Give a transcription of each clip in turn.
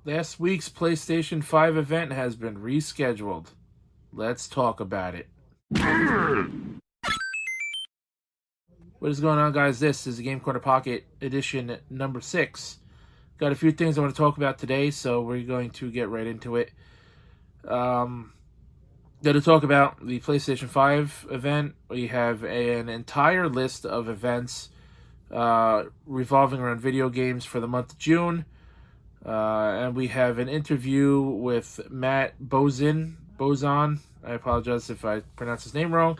Last week's PlayStation 5 event has been rescheduled. Let's talk about it. What is going on, guys? This is the Game Corner Pocket edition number 6. Got a few things I want to talk about today, so we're going to get right into it. Going to talk about the PlayStation 5 event. We have an entire list of events revolving around video games for the month of June. And we have an interview with Matt Bozon. I apologize if I pronounce his name wrong.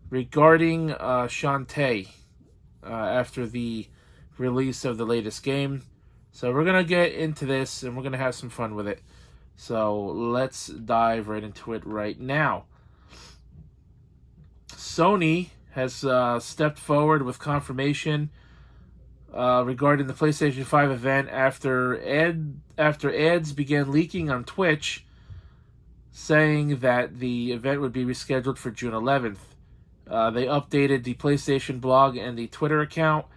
Regarding Shantae after the release of the latest game. So we're going to get into this and we're going to have some fun with it. So let's dive right into it right now. Sony has stepped forward with confirmation regarding the PlayStation 5 event after ads began leaking on Twitch saying that the event would be rescheduled for June 11th. They updated the PlayStation blog and the Twitter account,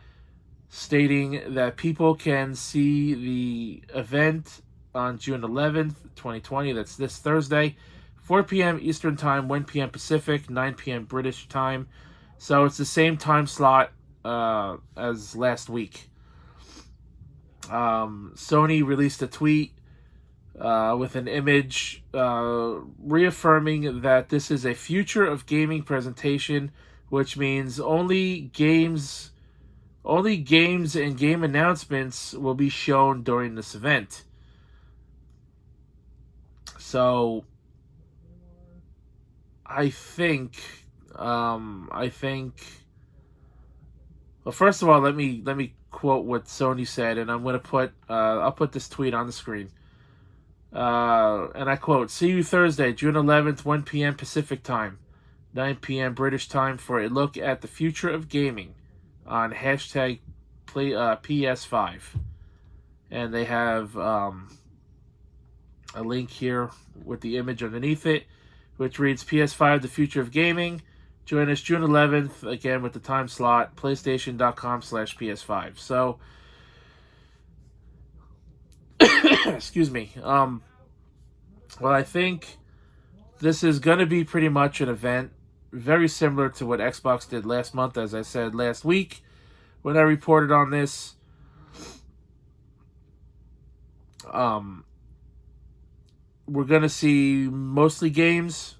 stating that people can see the event on June 11th, 2020. That's this Thursday, 4 p.m. Eastern Time, 1 p.m. Pacific, 9 p.m. British Time. So it's the same time slot as last week. Sony released a tweet with an image reaffirming that this is a future of gaming presentation, which means only games and game announcements will be shown during this event. So I think well, first of all, let me quote what Sony said, and I'm going to put I'll put this tweet on the screen. And I quote, "See you Thursday, June 11th, 1 p.m. Pacific Time, 9 p.m. British Time for a look at the future of gaming on hashtag PS5." And they have a link here with the image underneath it, which reads PS5, the future of gaming. Join us June 11th, again with the time slot, PlayStation.com/PS5. So, excuse me. Well, I think this is going to be pretty much an event very similar to what Xbox did last month, as I said last week when I reported on this. We're going to see mostly games.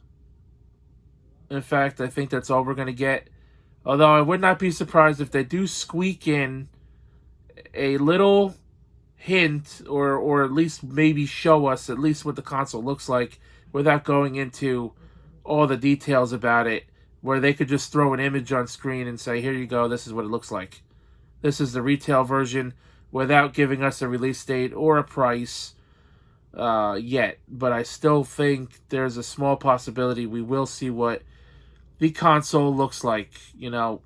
In fact, I think that's all we're going to get. Although I would not be surprised if they do squeak in a little hint or at least maybe show us at least what the console looks like without going into all the details about it, where they could just throw an image on screen and say, here you go, this is what it looks like. This is the retail version, without giving us a release date or a price yet. But I still think there's a small possibility we will see what the console looks like, And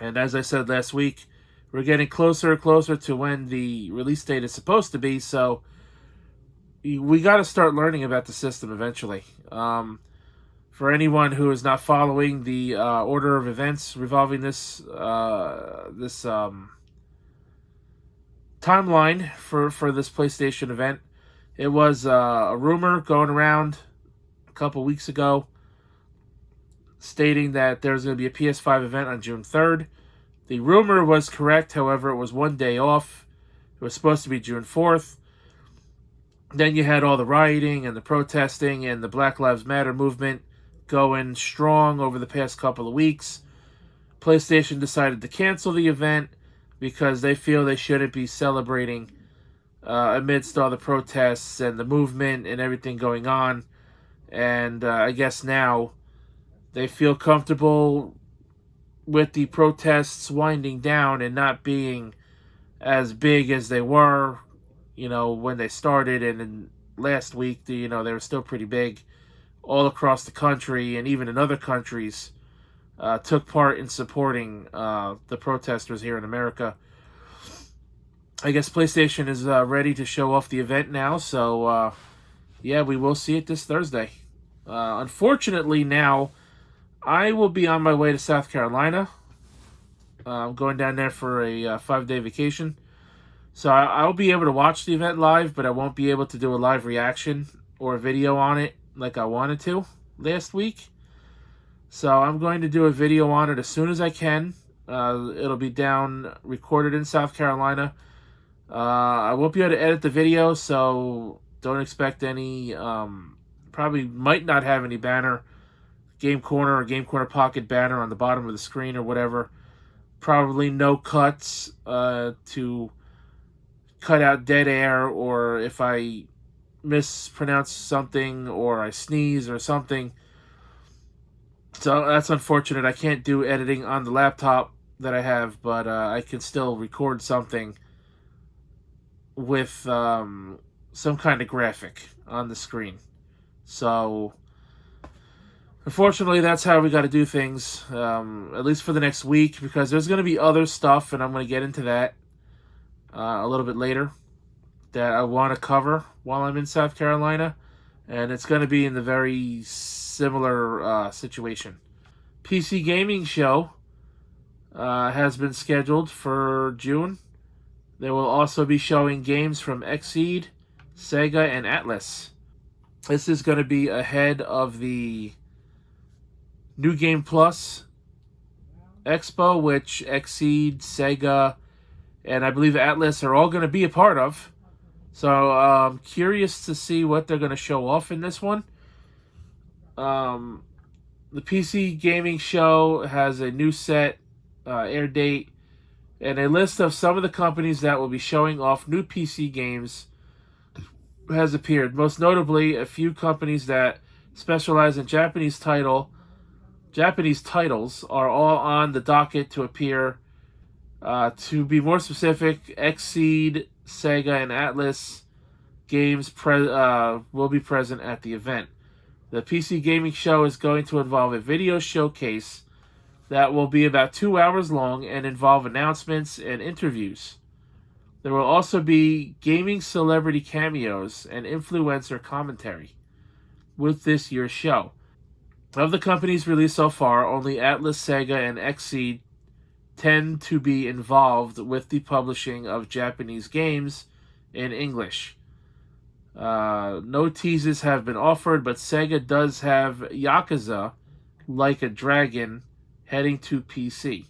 as I said last week, we're getting closer and closer to when the release date is supposed to be, so we got to start learning about the system eventually. For anyone who is not following the order of events revolving this timeline for this PlayStation event, it was a rumor going around a couple weeks ago stating that there's going to be a PS5 event on June 3rd. The rumor was correct, however, it was one day off. It was supposed to be June 4th. Then you had all the rioting and the protesting and the Black Lives Matter movement going strong over the past couple of weeks. PlayStation decided to cancel the event because they feel they shouldn't be celebrating amidst all the protests and the movement and everything going on. And I guess now they feel comfortable with the protests winding down and not being as big as they were, when they started. And in last week, they were still pretty big all across the country, and even in other countries took part in supporting the protesters here in America. I guess PlayStation is ready to show off the event now, so yeah, we will see it this Thursday. Unfortunately, now I will be on my way to South Carolina. I'm going down there for a 5-day vacation. So I'll be able to watch the event live, but I won't be able to do a live reaction or a video on it like I wanted to last week. So I'm going to do a video on it as soon as I can. It'll be recorded in South Carolina. I won't be able to edit the video, so don't expect any. Probably might not have any banner, Game Corner or Game Corner Pocket banner on the bottom of the screen or whatever. Probably no cuts to cut out dead air, or if I mispronounce something or I sneeze or something. So that's unfortunate. I can't do editing on the laptop that I have, but I can still record something with some kind of graphic on the screen. So unfortunately, that's how we got to do things, at least for the next week, because there's going to be other stuff, and I'm going to get into that a little bit later, that I want to cover while I'm in South Carolina, and it's going to be in the very similar situation. PC Gaming Show has been scheduled for June. They will also be showing games from Xseed, Sega, and Atlas. This is going to be ahead of the New Game Plus Expo, which Xseed, Sega, and I believe Atlas are all going to be a part of. So I'm curious to see what they're going to show off in this one. The PC Gaming Show has a new set air date and a list of some of the companies that will be showing off new PC games has appeared. Most notably, a few companies that specialize in Japanese titles are all on the docket to appear. To be more specific, Xseed, Sega, and Atlas games will be present at the event. The PC Gaming Show is going to involve a video showcase that will be about 2 hours long and involve announcements and interviews. There will also be gaming celebrity cameos and influencer commentary with this year's show. Of the companies released so far, only Atlas, Sega, and Xseed tend to be involved with the publishing of Japanese games in English. No teases have been offered, but Sega does have Yakuza Like a Dragon heading to PC.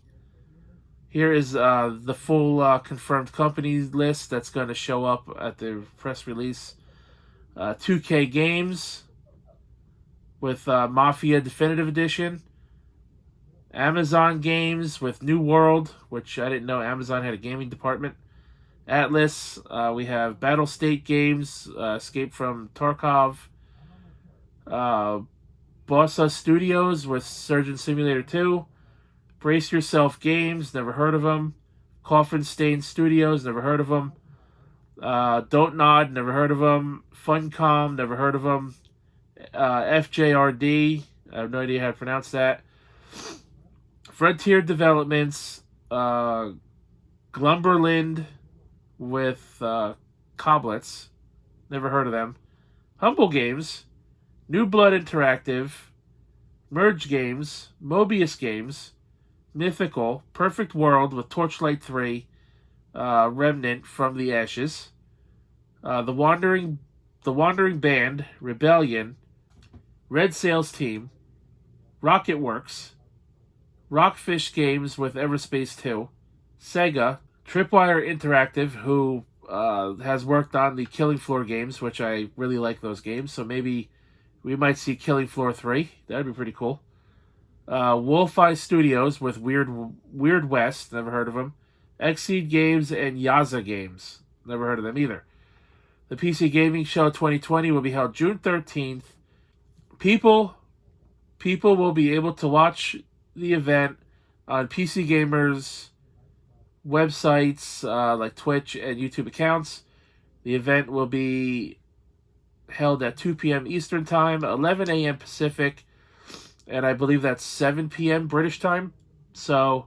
Here is the full confirmed company list that's going to show up at the press release. 2K Games with Mafia Definitive Edition. Amazon Games with New World, which I didn't know Amazon had a gaming department. Atlas, we have Battle State Games, Escape from Tarkov. Bossa Studios with Surgeon Simulator 2. Brace Yourself Games, never heard of them. Coffin Stain Studios, never heard of them. Don't Nod, never heard of them. Funcom, never heard of them. FJRD, I have no idea how to pronounce that. Frontier Developments, Glumberland with Coblets, never heard of them. Humble Games, New Blood Interactive, Merge Games, Mobius Games, Mythical, Perfect World with Torchlight 3, Remnant from the Ashes, the Wandering Band, Rebellion, Red Sails Team, Rocket Works, Rockfish Games with Everspace 2, Sega, Tripwire Interactive, who has worked on the Killing Floor games, which I really like those games, so maybe we might see Killing Floor 3. That'd be pretty cool. Wolfeye Studios with Weird West, never heard of them. Xseed Games and Yaza Games, never heard of them either. The PC Gaming Show 2020 will be held June 13th. People will be able to watch the event on PC Gamers websites like Twitch and YouTube accounts. The event will be held at 2 p.m. Eastern Time, 11 a.m. Pacific, and I believe that's 7 p.m. British time. So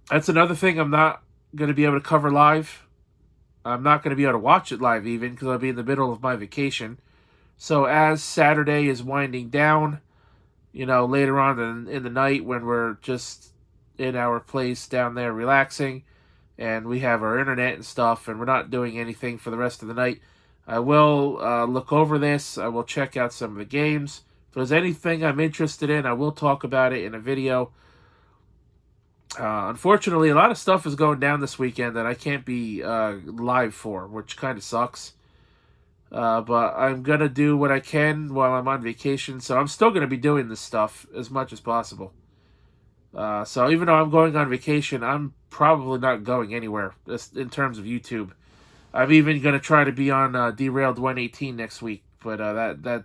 that's another thing I'm not going to be able to cover live. I'm not going to be able to watch it live even because I'll be in the middle of my vacation. So as Saturday is winding down, later on in the night when we're just in our place down there relaxing, and we have our internet and stuff, and we're not doing anything for the rest of the night, I will look over this. I will check out some of the games. If there's anything I'm interested in, I will talk about it in a video. Unfortunately, a lot of stuff is going down this weekend that I can't be live for, which kind of sucks. But I'm going to do what I can while I'm on vacation, so I'm still going to be doing this stuff as much as possible. So even though I'm going on vacation, I'm probably not going anywhere in terms of YouTube. I'm even going to try to be on Derailed 118 next week, but that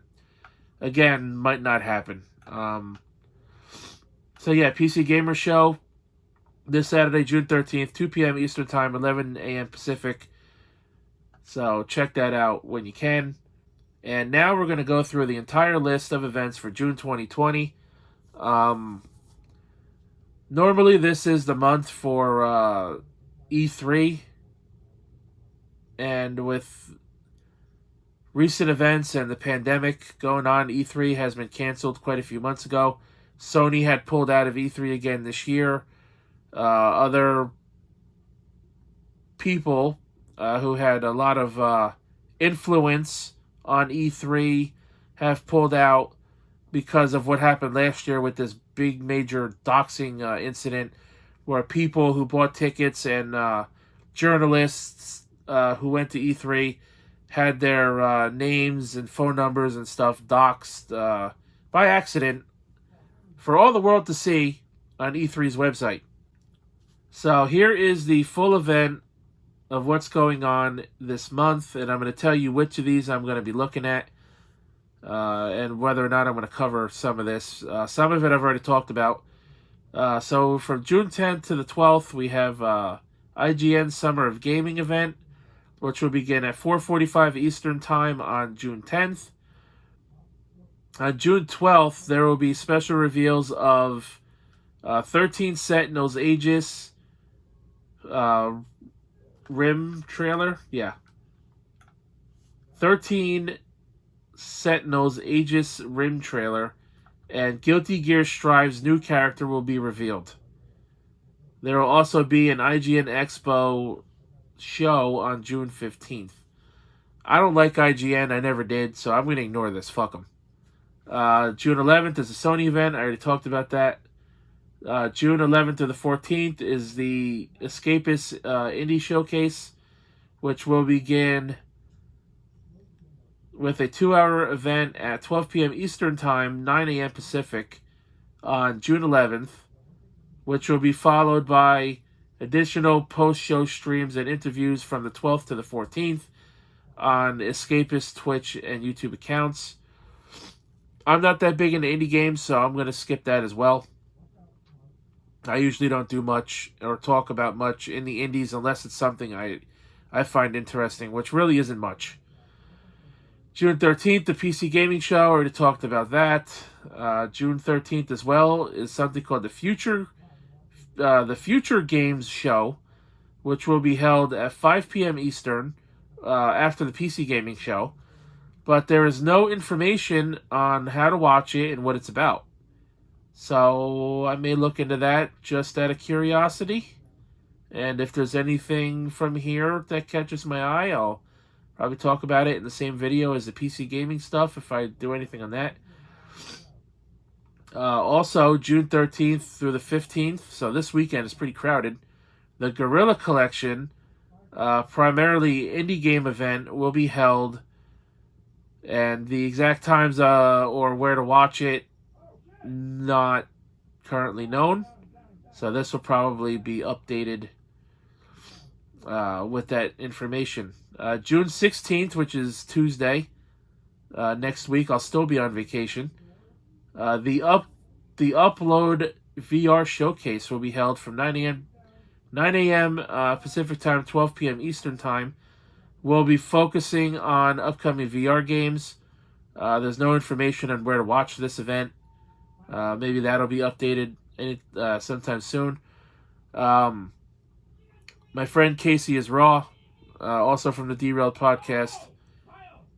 again might not happen. So yeah, PC Gamer Show this Saturday, June 13th, 2 p.m. Eastern Time, 11 a.m. Pacific. So check that out when you can. And now we're going to go through the entire list of events for June 2020. Normally this is the month for E3. And with recent events and the pandemic going on, E3 has been canceled quite a few months ago. Sony had pulled out of E3 again this year. Other people who had a lot of influence on E3 have pulled out because of what happened last year with this big major doxing incident where people who bought tickets and journalists who went to E3 had their names and phone numbers and stuff doxed by accident for all the world to see on E3's website. So here is the full event of what's going on this month, and I'm going to tell you which of these I'm going to be looking at and whether or not I'm going to cover some of this. Some of it I've already talked about. So from June 10th to the 12th, we have IGN Summer of Gaming event, which will begin at 4:45 Eastern Time on June 10th. On June 12th, there will be special reveals of 13 Sentinels Aegis Rim trailer. Yeah. 13 Sentinels Aegis Rim trailer, and Guilty Gear Strive's new character will be revealed. There will also be an IGN Expo show on June 15th. I don't like IGN, I never did, so I'm going to ignore this. Fuck them. June 11th is a Sony event. I already talked about that. June 11th to the 14th is the Escapist Indie Showcase, which will begin with a 2-hour event at 12 p.m. Eastern Time, 9 a.m. Pacific on June 11th, which will be followed by additional post-show streams and interviews from the 12th to the 14th on Escapist Twitch and YouTube accounts. I'm not that big into indie games, so I'm going to skip that as well. I usually don't do much or talk about much in the indies unless it's something I find interesting, which really isn't much. June 13th, the PC Gaming Show. I already talked about that. June 13th as well is something called the Future Games Show, which will be held at 5 p.m. Eastern after the PC Gaming Show. But there is no information on how to watch it and what it's about. So I may look into that just out of curiosity. And if there's anything from here that catches my eye, I'll probably talk about it in the same video as the PC gaming stuff if I do anything on that. Also, June 13th through the 15th, so this weekend is pretty crowded, the Guerrilla Collection, primarily indie game event, will be held. And the exact times or where to watch it, not currently known. So this will probably be updated with that information. June 16th, which is Tuesday, next week, I'll still be on vacation. The Upload VR Showcase will be held from 9 a.m. Pacific Time, 12 p.m. Eastern Time. We'll be focusing on upcoming VR games. There's no information on where to watch this event. Maybe that'll be updated sometime soon. My friend Casey is Raw, also from the Derailed podcast.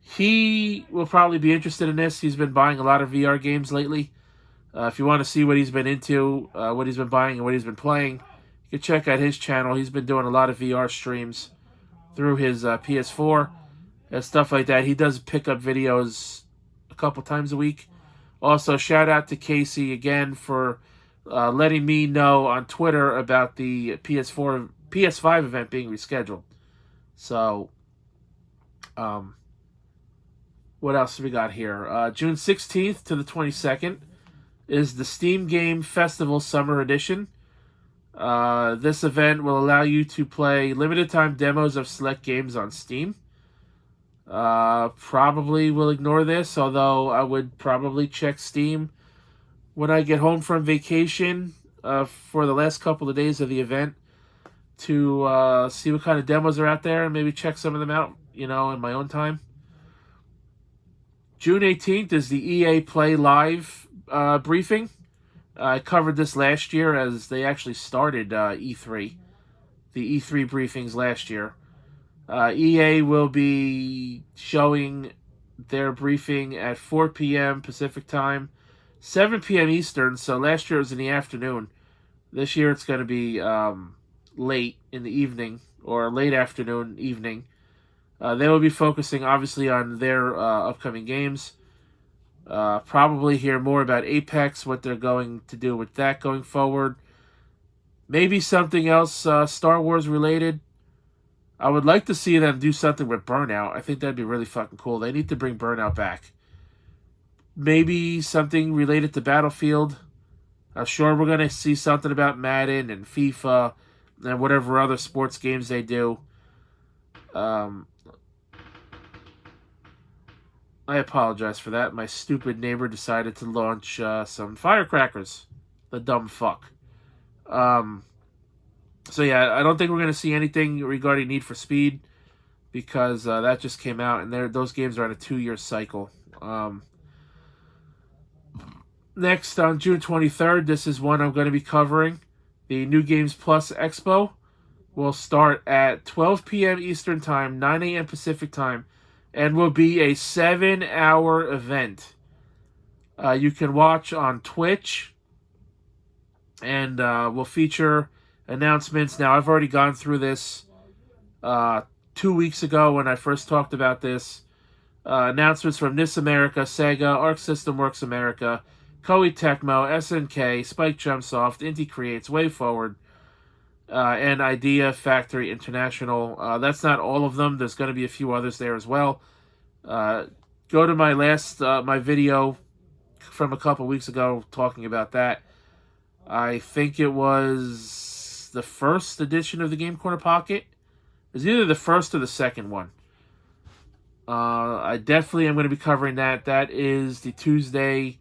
He will probably be interested in this. He's been buying a lot of VR games lately. If you want to see what he's been into, what he's been buying, and what he's been playing, you You can check out his channel. He's been doing a lot of VR streams through his PS4 and stuff like that. He does pick up videos a couple times a week. Also, shout out to Casey again for letting me know on Twitter about the PS5 event being rescheduled. So, what else we got here? June 16th to the 22nd is the Steam Game Festival Summer Edition. This event will allow you to play limited time demos of select games on Steam. Probably will ignore this, although I would probably check Steam when I get home from vacation for the last couple of days of the event to see what kind of demos are out there and maybe check some of them out, in my own time. June 18th is the EA Play Live briefing. I covered this last year as they actually started E3, the E3 briefings last year. EA will be showing their briefing at 4 p.m. Pacific time, 7 p.m. Eastern, so last year it was in the afternoon. This year it's going to be late in the evening, or late afternoon, evening. They will be focusing, obviously, on their upcoming games. Probably hear more about Apex, what they're going to do with that going forward. Maybe something else Star Wars related. I would like to see them do something with Burnout. I think that'd be really fucking cool. They need to bring Burnout back. Maybe something related to Battlefield. I'm sure we're going to see something about Madden and FIFA and whatever other sports games they do. I apologize for that. My stupid neighbor decided to launch some firecrackers. The dumb fuck. So yeah, I don't think we're going to see anything regarding Need for Speed because that just came out, and those games are on a 2-year cycle. Next, on June 23rd, this is one I'm going to be covering. The New Games Plus Expo will start at 12 p.m. Eastern Time, 9 a.m. Pacific Time, and will be a 7-hour event. You can watch on Twitch, and will feature announcements. Now, I've already gone through this 2 weeks ago when I first talked about this. Announcements from NIS America, Sega, Arc System Works America, Koei Tecmo, SNK, Spike Chunsoft, Inti Creates, WayForward, and Idea Factory International. That's not all of them. There's going to be a few others there as well. Go to my last my video from a couple weeks ago talking about that. I think it was the first edition of the Game Corner Pocket. It was either the first or the second one. I definitely am going to be covering that. That is the Tuesday.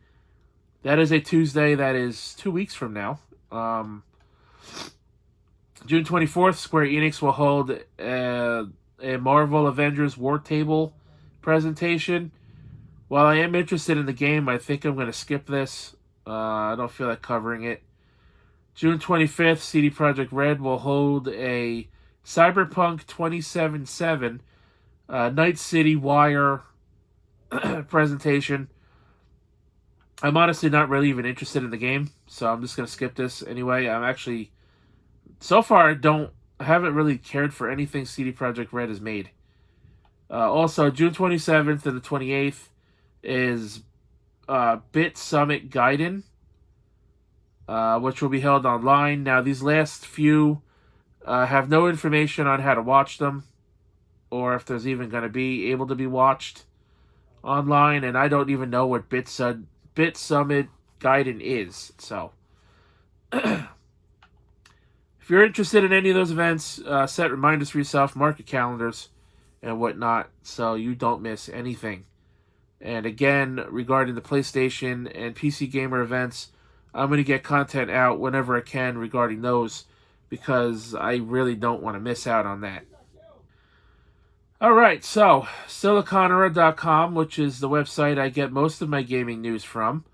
That is a Tuesday. That is 2 weeks from now. June 24th, Square Enix will hold a Marvel Avengers War Table presentation. While I am interested in the game, I think I'm going to skip this. I don't feel like covering it. June 25th, CD Projekt Red will hold a Cyberpunk 2077 Night City Wire presentation. I'm honestly not really even interested in the game, so I'm just going to skip this anyway. I'm actually, so far, I haven't really cared for anything CD Projekt Red has made. Also, June 27th to the 28th is Bit Summit Gaiden, which will be held online. Now, these last few have no information on how to watch them, or if there's even going to be able to be watched online, and I don't even know what Bit Summit Gaiden is. So, if you're interested in any of those events, set reminders for yourself, mark your calendars, and whatnot, so you don't miss anything. And again, regarding the PlayStation and PC Gamer events, I'm going to get content out whenever I can regarding those, because I really don't want to miss out on that. Alright, so, siliconera.com, which is the website I get most of my gaming news from.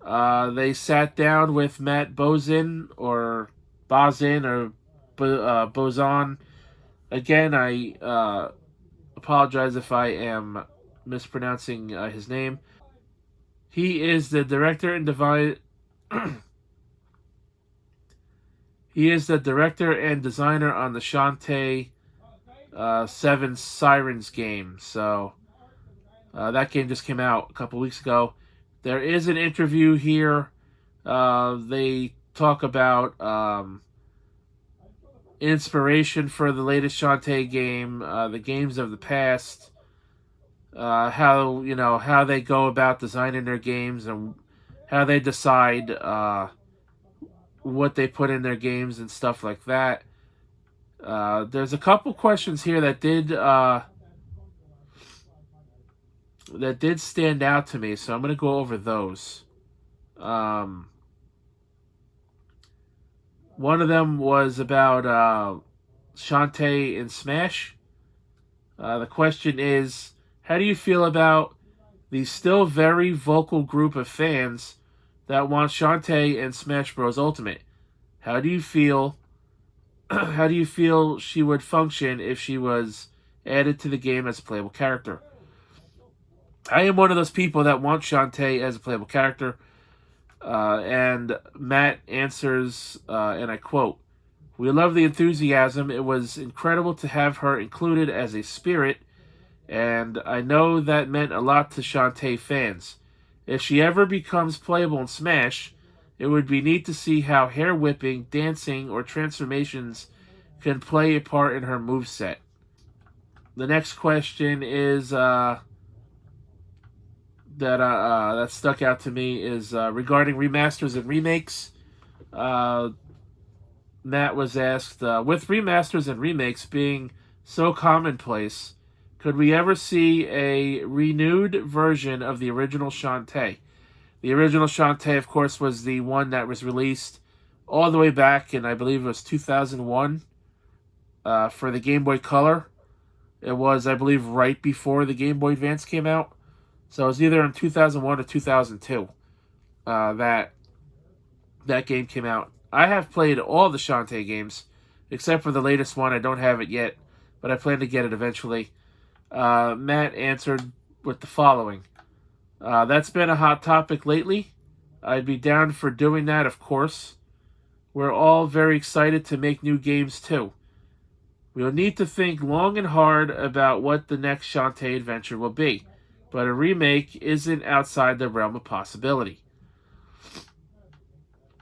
They sat down with Matt Bozin, or Bozin, or Bozon. Again, I apologize if I am mispronouncing his name. He is the director and He is the director and designer on the Shantae 7 Sirens game. So that game just came out a couple weeks ago. There is an interview here. They talk about inspiration for the latest Shantae game, the games of the past, how they go about designing their games and how they decide what they put in their games and stuff like that. There's a couple questions here that did stand out to me, so I'm going to go over those. One of them was about Shantae in Smash. The question is, how do you feel about the still very vocal group of fans that want Shantae in Smash Bros. Ultimate? How do you feel? How do you feel she would function if she was added to the game as a playable character? I am one of those people that want Shantae as a playable character. And Matt answers, and I quote, "We love the enthusiasm. It was incredible to have her included as a spirit, and I know that meant a lot to Shantae fans. If she ever becomes playable in Smash, it would be neat to see how hair whipping, dancing, or transformations can play a part in her moveset." The next question is that stuck out to me is regarding remasters and remakes. Matt was asked, with remasters and remakes being so commonplace, could we ever see a renewed version of the original Shantae? The original Shantae, of course, was the one that was released all the way back in, I believe it was 2001, for the Game Boy Color. It was, I believe, right before the Game Boy Advance came out. So it was either in 2001 or 2002 that game came out. I have played all the Shantae games, except for the latest one. I don't have it yet, but I plan to get it eventually. Matt answered with the following. That's been a hot topic lately. I'd be down for doing that, of course. We're all very excited to make new games, too. We'll need to think long and hard about what the next Shantae adventure will be, but a remake isn't outside the realm of possibility.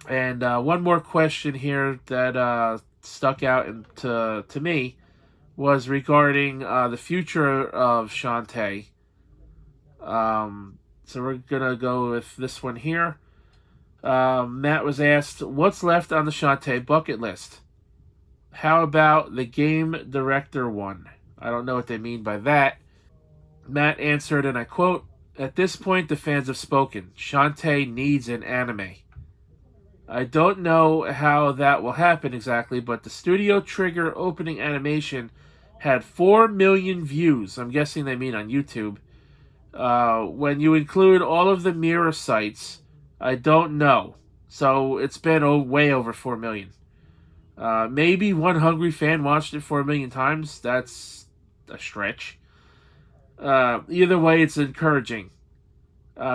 And one more question here that stuck out to me was regarding the future of Shantae. So we're going to go with this one here. Matt was asked, what's left on the Shantae bucket list? How about the game director one? I don't know what they mean by that. Matt answered, and I quote, "At this point, the fans have spoken. Shantae needs an anime." I don't know how that will happen exactly, but the Studio Trigger opening animation had 4 million views. I'm guessing they mean on YouTube. When you include all of the mirror sites, I don't know. So it's been way over 4 million. Maybe one hungry fan watched it 4 million times. That's a stretch. Either way, it's encouraging.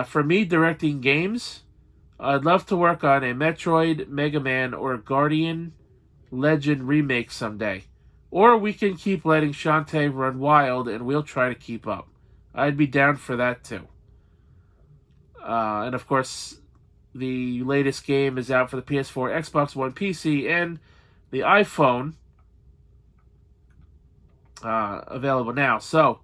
For me, directing games, I'd love to work on a Metroid, Mega Man, or Guardian Legend remake someday. Or we can keep letting Shantae run wild and we'll try to keep up. I'd be down for that too. And of course, the latest game is out for the PS4, Xbox One, PC, and the iPhone. Available now. So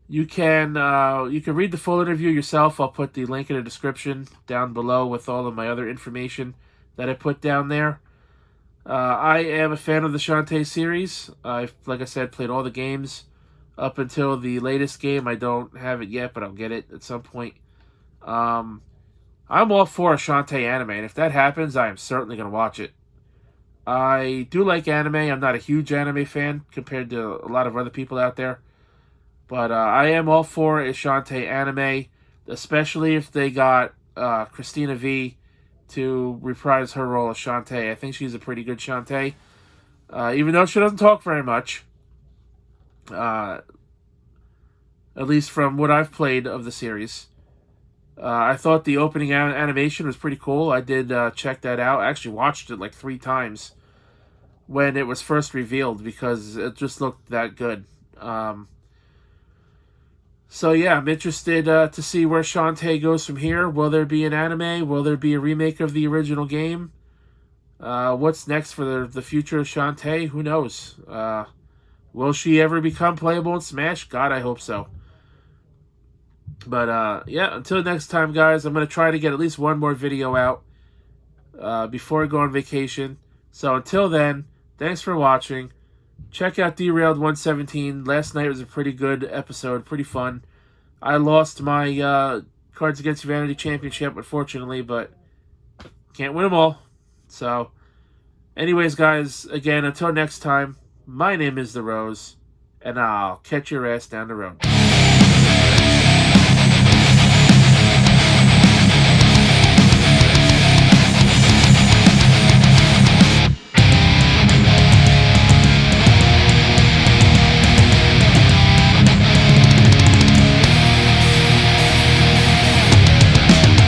you can read the full interview yourself. I'll put the link in the description down below with all of my other information that I put down there. I am a fan of the Shantae series. I've, like I said, played all the games up until the latest game. I don't have it yet, but I'll get it at some point. I'm all for a Shantae anime, and if that happens, I am certainly going to watch it. I do like anime. I'm not a huge anime fan compared to a lot of other people out there. But I am all for a Shantae anime, especially if they got Christina V to reprise her role as Shantae. I think she's a pretty good Shantae. Even though she doesn't talk very much. At least from what I've played of the series. I thought the opening animation was pretty cool. I did check that out. I actually watched it like 3 times when it was first revealed because it just looked that good. So yeah, I'm interested to see where Shantae goes from here. Will there be an anime? Will there be a remake of the original game? What's next for the future of Shantae? Who knows? Will she ever become playable in Smash? God, I hope so. But yeah, until next time, guys, I'm going to try to get at least one more video out before I go on vacation. So until then, thanks for watching. Check out Derailed 117. Last night was a pretty good episode, pretty fun. I lost my Cards Against Humanity Championship, unfortunately, but can't win them all. So, anyways, guys, again, until next time, my name is The Rose, and I'll catch your ass down the road.